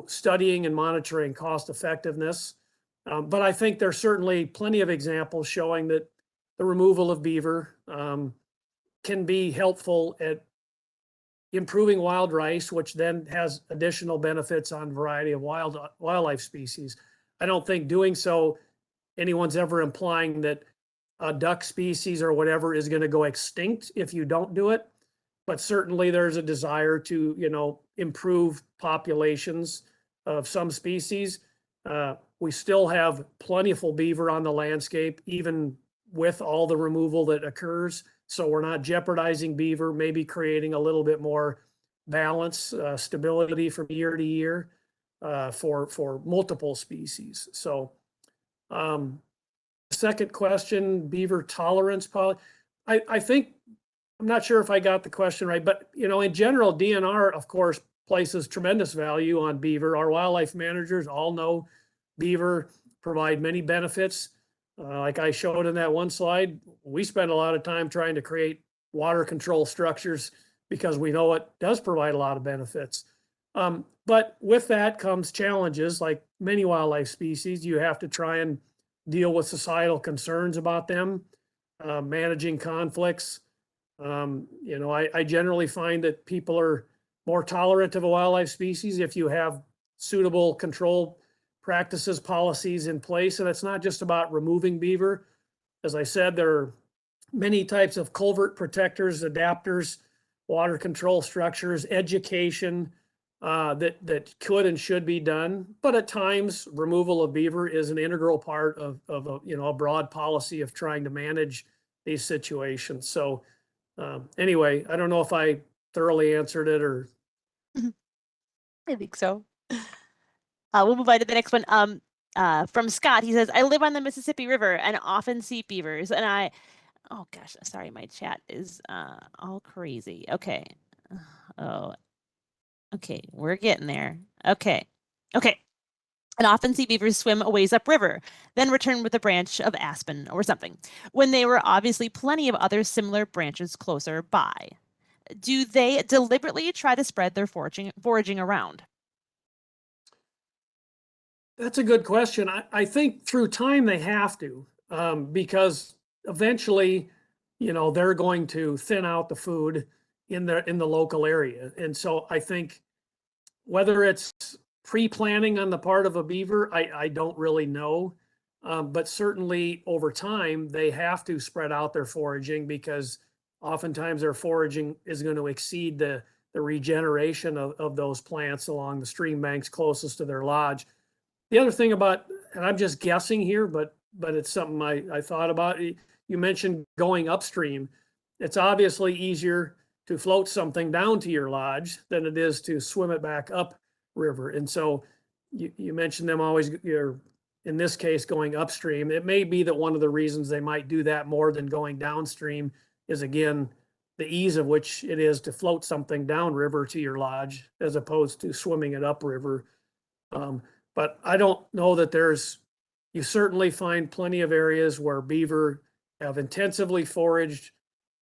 Speaker 2: studying and monitoring cost effectiveness. But I think there's certainly plenty of examples showing that the removal of beaver can be helpful at improving wild rice, which then has additional benefits on a variety of wildlife species. I don't think doing so, anyone's ever implying that a duck species or whatever is going to go extinct if you don't do it. But certainly there's a desire to, improve populations of some species. We still have plentiful beaver on the landscape, even with all the removal that occurs. So we're not jeopardizing beaver, maybe creating a little bit more balance, stability from year to year for multiple species. So second question, beaver tolerance policy. I think, I'm not sure if I got the question right, but in general, DNR, of course, places tremendous value on beaver. Our wildlife managers all know beaver provide many benefits. Like I showed in that one slide, we spend a lot of time trying to create water control structures because we know it does provide a lot of benefits. But with that comes challenges. Like many wildlife species, you have to try and deal with societal concerns about them, managing conflicts. I generally find that people are more tolerant of a wildlife species if you have suitable control practices, policies in place. And it's not just about removing beaver. As I said, there are many types of culvert protectors, adapters, water control structures, education that could and should be done. But at times, removal of beaver is an integral part of a broad policy of trying to manage these situations. So anyway, I don't know if I thoroughly answered it or.
Speaker 1: I think so. We'll move on to the next one. From Scott, he says, I live on the Mississippi River and often see beavers. And oh gosh, sorry, my chat is all crazy. Okay. Oh, okay, we're getting there. Okay. And often see beavers swim a ways upriver, then return with a branch of aspen or something, when there were obviously plenty of other similar branches closer by. Do they deliberately try to spread their foraging around?
Speaker 2: That's a good question. I think through time they have to, because eventually, they're going to thin out the food in the local area. And so I think whether it's pre-planning on the part of a beaver, I don't really know. But certainly over time, they have to spread out their foraging because oftentimes their foraging is going to exceed the regeneration of those plants along the stream banks closest to their lodge. The other thing about, and I'm just guessing here, but it's something I thought about. You mentioned going upstream. It's obviously easier to float something down to your lodge than it is to swim it back up river. And so you mentioned them always, you're in this case going upstream. It may be that one of the reasons they might do that more than going downstream is, again, the ease of which it is to float something downriver to your lodge as opposed to swimming it upriver. But I don't know that you certainly find plenty of areas where beaver have intensively foraged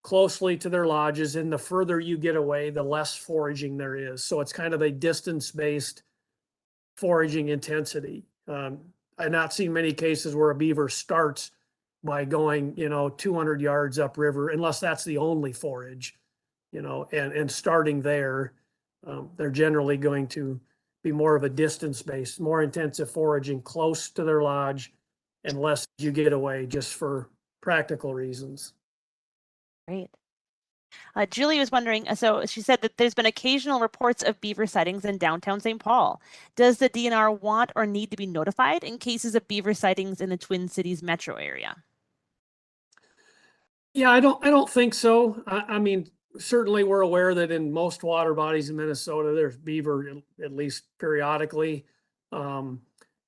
Speaker 2: closely to their lodges, and the further you get away, the less foraging there is. So it's kind of a distance-based foraging intensity. I've not seen many cases where a beaver starts by going, 200 yards upriver, unless that's the only forage, and starting there. They're generally going to be more of a distance-based, more intensive foraging close to their lodge unless you get away just for practical reasons.
Speaker 1: Great. Julie was wondering, so she said that there's been occasional reports of beaver sightings in downtown St. Paul. Does the DNR want or need to be notified in cases of beaver sightings in the Twin Cities metro area?
Speaker 2: Yeah, I don't think so. I mean, certainly we're aware that in most water bodies in Minnesota, there's beaver at least periodically. And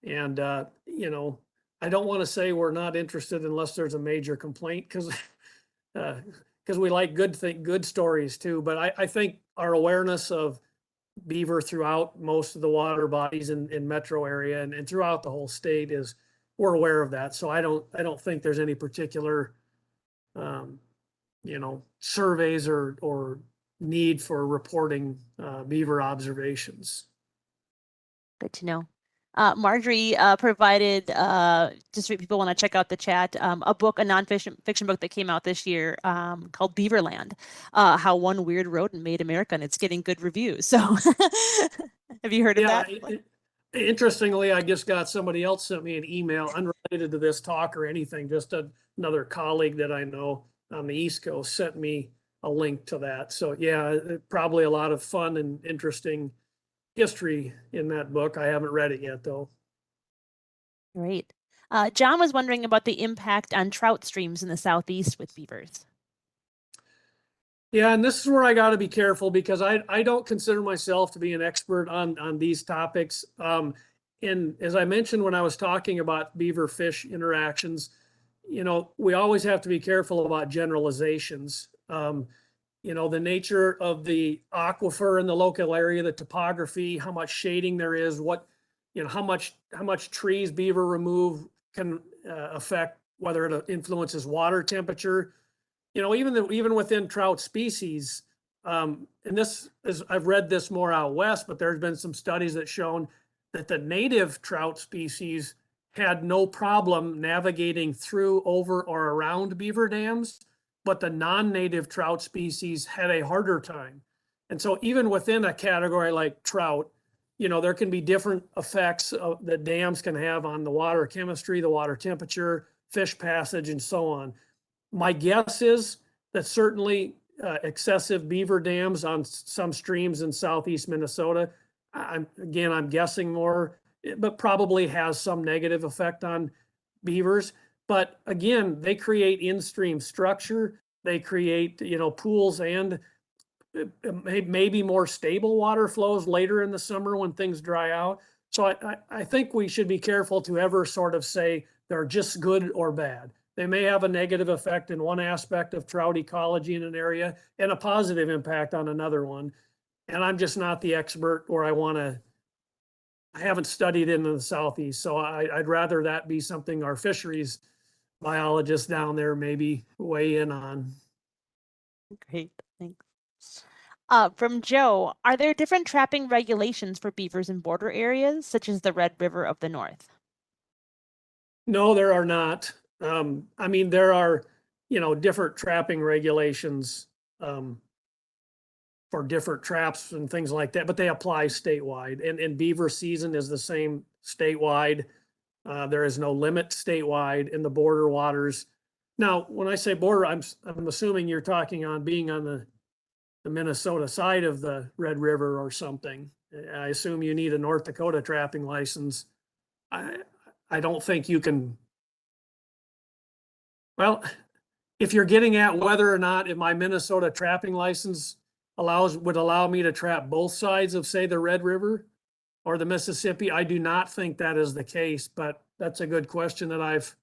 Speaker 2: you know, I don't want to say we're not interested unless there's a major complaint because because we like good stories too. But I think our awareness of beaver throughout most of the water bodies in metro area and throughout the whole state is we're aware of that. So I don't think there's any particular um, surveys or need for reporting beaver observations.
Speaker 1: Good to know. Marjorie provided, just for people want to check out the chat, a book, a nonfiction book that came out this year called Beaverland, How One Weird Rodent Made America, and it's getting good reviews. So have you heard of
Speaker 2: Yeah,
Speaker 1: that?
Speaker 2: interestingly, I just got somebody else sent me an email unrelated to this talk or anything. Just another colleague that I know on the East Coast sent me a link to that. So yeah, probably a lot of fun and interesting history in that book. I haven't read it yet though.
Speaker 1: Great. John was wondering about the impact on trout streams in the southeast with beavers.
Speaker 2: Yeah, and this is where I got to be careful because I don't consider myself to be an expert on these topics. And as I mentioned when I was talking about beaver fish interactions, we always have to be careful about generalizations. The nature of the aquifer in the local area, the topography, how much shading there is, how much trees beaver remove can affect whether it influences water temperature. Even within trout species, and this is I've read this more out west, but there's been some studies that shown that the native trout species had no problem navigating through, over, or around beaver dams, but the non-native trout species had a harder time. And so even within a category like trout, there can be different effects that dams can have on the water chemistry, the water temperature, fish passage, and so on. My guess is that certainly excessive beaver dams on some streams in southeast Minnesota, I'm guessing more, but probably has some negative effect on beavers. But again, they create in-stream structure. They create, pools and maybe more stable water flows later in the summer when things dry out. So I think we should be careful to ever sort of say they're just good or bad. They may have a negative effect in one aspect of trout ecology in an area and a positive impact on another one. And I'm just not the expert, or I haven't studied it in the Southeast. So I'd rather that be something our fisheries biologists down there maybe weigh in on.
Speaker 1: Great, thanks. From Joe, are there different trapping regulations for beavers in border areas, such as the Red River of the North?
Speaker 2: No, there are not. I mean, there are, different trapping regulations for different traps and things like that, but they apply statewide. And beaver season is the same statewide. There is no limit statewide in the border waters. Now, when I say border, I'm assuming you're talking on being on the Minnesota side of the Red River or something. I assume you need a North Dakota trapping license. I don't think you can. Well, if you're getting at whether or not if my Minnesota trapping license would allow me to trap both sides of, say, the Red River or the Mississippi, I do not think that is the case, but that's a good question that I've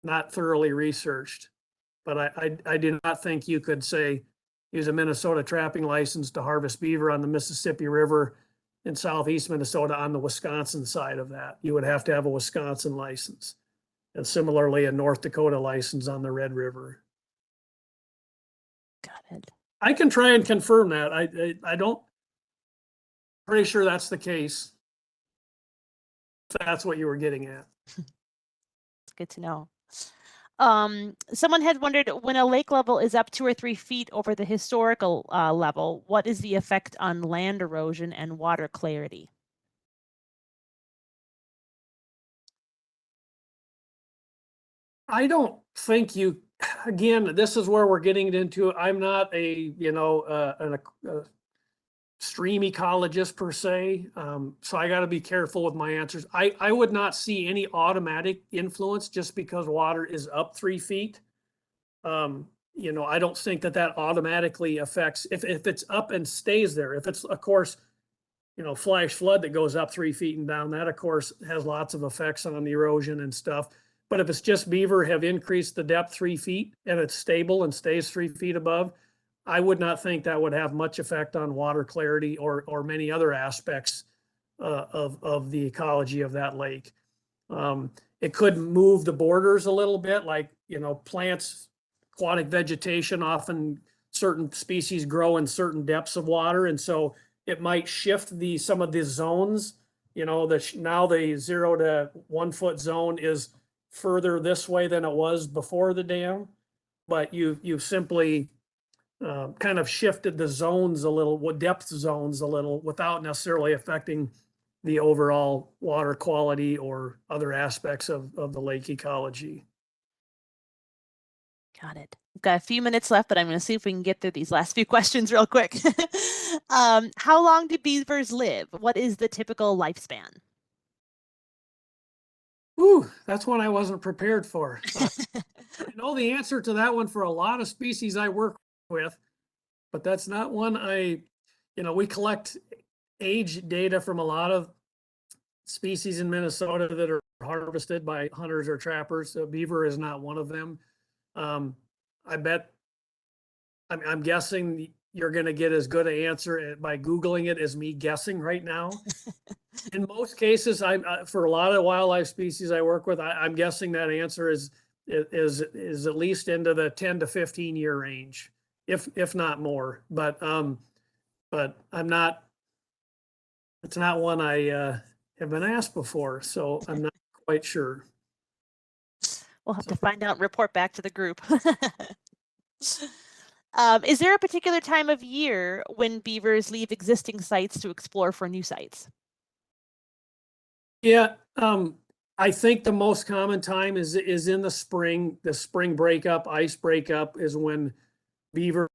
Speaker 2: not thoroughly researched. But I do not think you could say use a Minnesota trapping license to harvest beaver on the Mississippi River in southeast Minnesota on the Wisconsin side of that. You would have to have a Wisconsin license. And similarly, a North Dakota license on the Red River.
Speaker 1: Got it.
Speaker 2: I can try and confirm that. I don't, pretty sure that's the case. If that's what you were getting at.
Speaker 1: It's good to know. Someone had wondered, when a lake level is up 2 or 3 feet over the historical level, what is the effect on land erosion and water clarity?
Speaker 2: I don't think you, again, this is where we're getting into, I'm not a, a stream ecologist per se. So I got to be careful with my answers. I would not see any automatic influence just because water is up 3 feet. I don't think that that automatically affects, if it's up and stays there, if it's, of course, flash flood that goes up 3 feet and down, that of course has lots of effects on the erosion and stuff. But if it's just beaver have increased the depth 3 feet and it's stable and stays 3 feet above, I would not think that would have much effect on water clarity or many other aspects of the ecology of that lake. It could move the borders a little bit, like, plants, aquatic vegetation, often certain species grow in certain depths of water. And so it might shift some of the zones, now the 0 to 1 foot zone is further this way than it was before the dam. But you've simply kind of shifted the zones a little, depth zones a little, without necessarily affecting the overall water quality or other aspects of the lake ecology.
Speaker 1: Got it. We've got a few minutes left, but I'm going to see if we can get through these last few questions real quick. How long do beavers live? What is the typical lifespan?
Speaker 2: Ooh, that's one I wasn't prepared for. I know the answer to that one for a lot of species I work with, but that's not one we collect age data from a lot of species in Minnesota that are harvested by hunters or trappers. So beaver is not one of them. I bet, I'm guessing you're going to get as good an answer by Googling it as me guessing right now. In most cases, for a lot of wildlife species I work with, I'm guessing that answer is at least into the 10 to 15 year range, if not more. But I'm not. It's not one I have been asked before, so I'm not quite sure.
Speaker 1: We'll have to find out and report back to the group. Is there a particular time of year when beavers leave existing sites to explore for new sites?
Speaker 2: Yeah, I think the most common time is in the spring. The spring breakup, ice breakup is when beavers,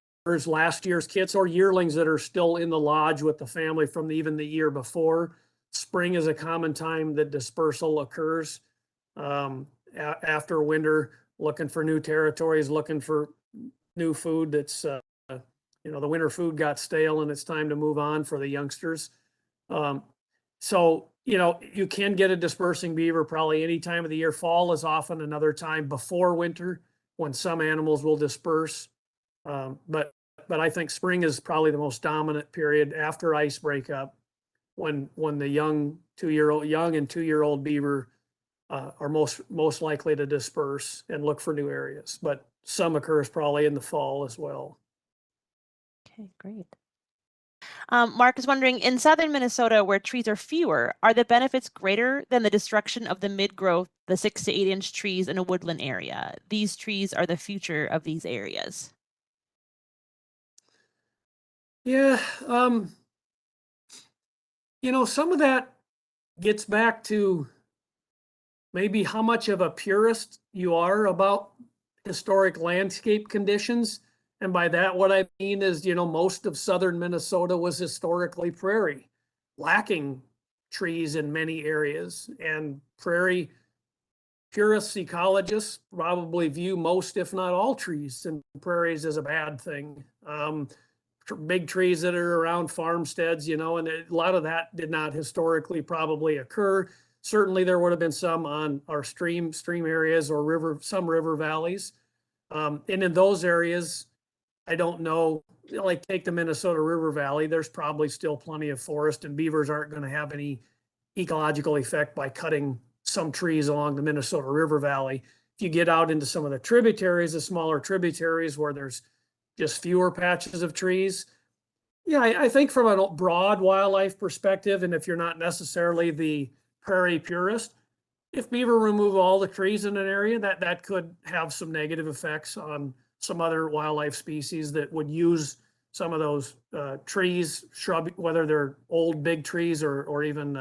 Speaker 2: last year's kits or yearlings that are still in the lodge with the family from even the year before. Spring is a common time that dispersal occurs. After winter, looking for new territories, looking for new food that's, the winter food got stale and it's time to move on for the youngsters. So, you can get a dispersing beaver probably any time of the year. Fall is often another time before winter when some animals will disperse. But I think spring is probably the most dominant period after ice breakup when the young and 2-year-old beaver are most likely to disperse and look for new areas. But some occurs probably in the fall as well.
Speaker 1: Okay, great. Mark is wondering, in southern Minnesota, where trees are fewer, are the benefits greater than the destruction of the mid-growth, the 6 to 8 inch trees in a woodland area? These trees are the future of these areas.
Speaker 2: Yeah, some of that gets back to maybe how much of a purist you are about historic landscape conditions. And by that, what I mean is, most of southern Minnesota was historically prairie, lacking trees in many areas. And prairie purists, ecologists probably view most, if not all, trees in prairies as a bad thing. Big trees that are around farmsteads, and a lot of that did not historically probably occur. Certainly there would have been some on our stream areas or some river valleys. And in those areas, I don't know, like take the Minnesota River Valley, there's probably still plenty of forest and beavers aren't going to have any ecological effect by cutting some trees along the Minnesota River Valley. If you get out into some of the tributaries, the smaller tributaries where there's just fewer patches of trees. Yeah, I think from a broad wildlife perspective, and if you're not necessarily the prairie purist, if beaver remove all the trees in an area, that could have some negative effects on some other wildlife species that would use some of those trees, shrub, whether they're old big trees or even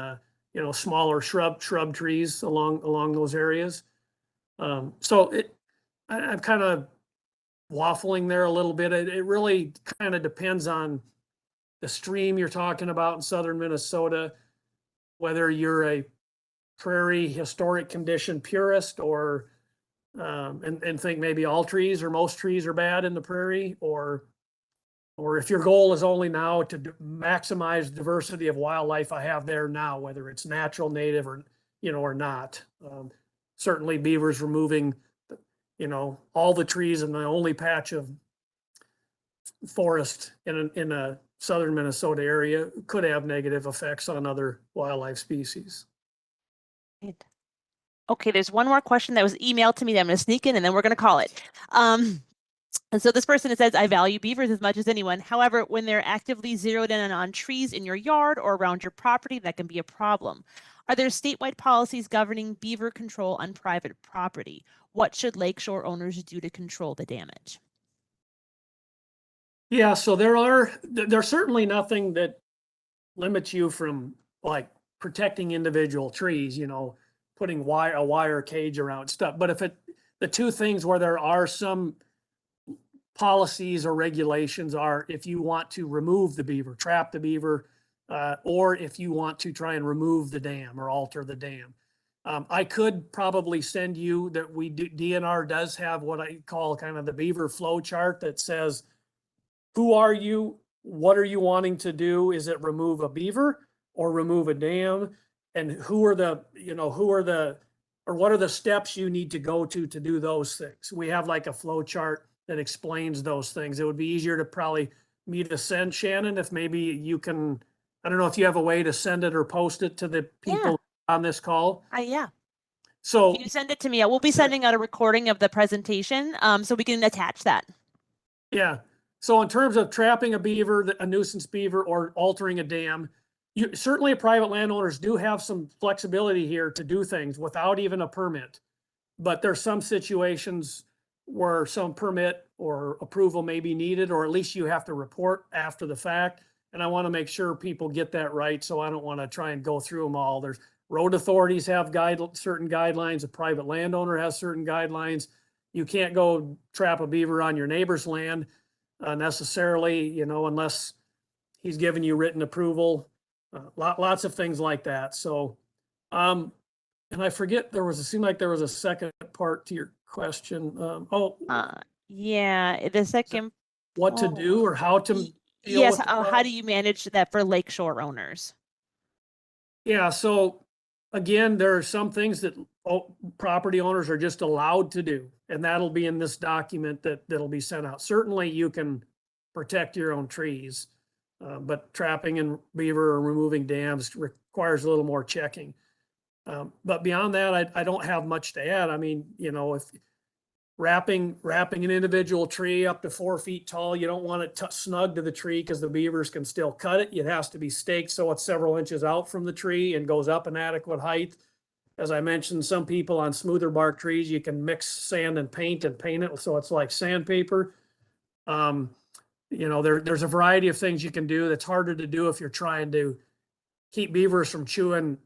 Speaker 2: smaller shrub trees along those areas. So I'm kind of waffling there a little bit. It really kind of depends on the stream you're talking about in southern Minnesota, whether you're a prairie historic condition purist or and think maybe all trees or most trees are bad in the prairie, or if your goal is only now to maximize diversity of wildlife I have there now, whether it's natural, native, or or not. Certainly, beavers removing all the trees in the only patch of forest in a southern Minnesota area could have negative effects on other wildlife species.
Speaker 1: Great. Okay, there's one more question that was emailed to me that I'm going to sneak in, and then we're going to call it. And so this person says, I value beavers as much as anyone. However, when they're actively zeroed in on trees in your yard or around your property, that can be a problem. Are there statewide policies governing beaver control on private property? What should lakeshore owners do to control the damage?
Speaker 2: Yeah, so there's certainly nothing that limits you from like protecting individual trees, putting a wire cage around stuff. But if the two things where there are some policies or regulations are if you want to remove the beaver, trap the beaver, or if you want to try and remove the dam or alter the dam. I could probably send you that DNR does have what I call kind of the beaver flow chart that says, who are you? What are you wanting to do? Is it remove a beaver or remove a dam? And what are the steps you need to go to do those things? We have like a flow chart that explains those things. It would be easier to probably me to send Shannon if maybe you can, I don't know if you have a way to send it or post it to the people on this call.
Speaker 1: Yeah.
Speaker 2: So
Speaker 1: if you send it to me, I will be sending out a recording of the presentation so we can attach that.
Speaker 2: Yeah. So in terms of trapping a beaver, a nuisance beaver, or altering a dam, certainly private landowners do have some flexibility here to do things without even a permit. But there's some situations where some permit or approval may be needed, or at least you have to report after the fact. And I want to make sure people get that right. So I don't want to try and go through them all. There's road authorities have certain guidelines. A private landowner has certain guidelines. You can't go trap a beaver on your neighbor's land necessarily, unless he's given you written approval. Lots of things like that. So, and I forget it seemed like there was a second part to your question.
Speaker 1: Yeah, the second.
Speaker 2: What to do or how to deal
Speaker 1: yes,
Speaker 2: with
Speaker 1: how do you manage that for lakeshore owners?
Speaker 2: Yeah, so again, there are some things that property owners are just allowed to do, and that'll be in this document that'll be sent out. Certainly, you can protect your own trees, but trapping and beaver or removing dams requires a little more checking. But beyond that, I don't have much to add. I mean, if wrapping an individual tree up to 4 feet tall, you don't want it snug to the tree because the beavers can still cut it. It has to be staked so it's several inches out from the tree and goes up an adequate height. As I mentioned, some people on smoother bark trees, you can mix sand and paint it so it's like sandpaper. There's a variety of things you can do that's harder to do if you're trying to keep beavers from chewing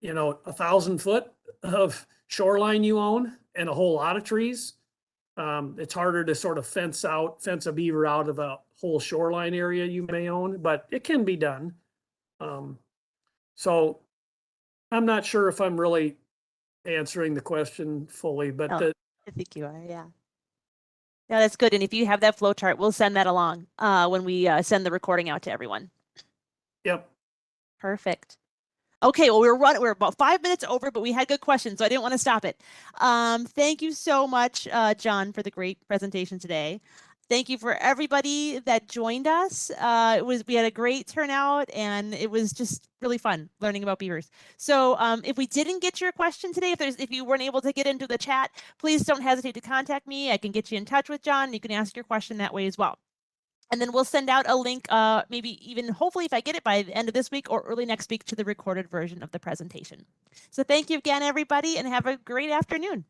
Speaker 2: 1,000 foot of shoreline you own and a whole lot of trees. It's harder to sort of fence a beaver out of a whole shoreline area you may own, but it can be done. So I'm not sure if I'm really answering the question fully, but
Speaker 1: I think you are, yeah. Yeah, that's good. And if you have that flow chart, we'll send that along when we send the recording out to everyone.
Speaker 2: Yep.
Speaker 1: Perfect. Okay, well, we're about 5 minutes over, but we had good questions, so I didn't want to stop it. Thank you so much, John, for the great presentation today. Thank you for everybody that joined us. We had a great turnout, and it was just really fun learning about beavers. So if we didn't get your question today, if you weren't able to get into the chat, please don't hesitate to contact me. I can get you in touch with John. You can ask your question that way as well. And then we'll send out a link, maybe even hopefully if I get it by the end of this week or early next week, to the recorded version of the presentation. So thank you again, everybody, and have a great afternoon.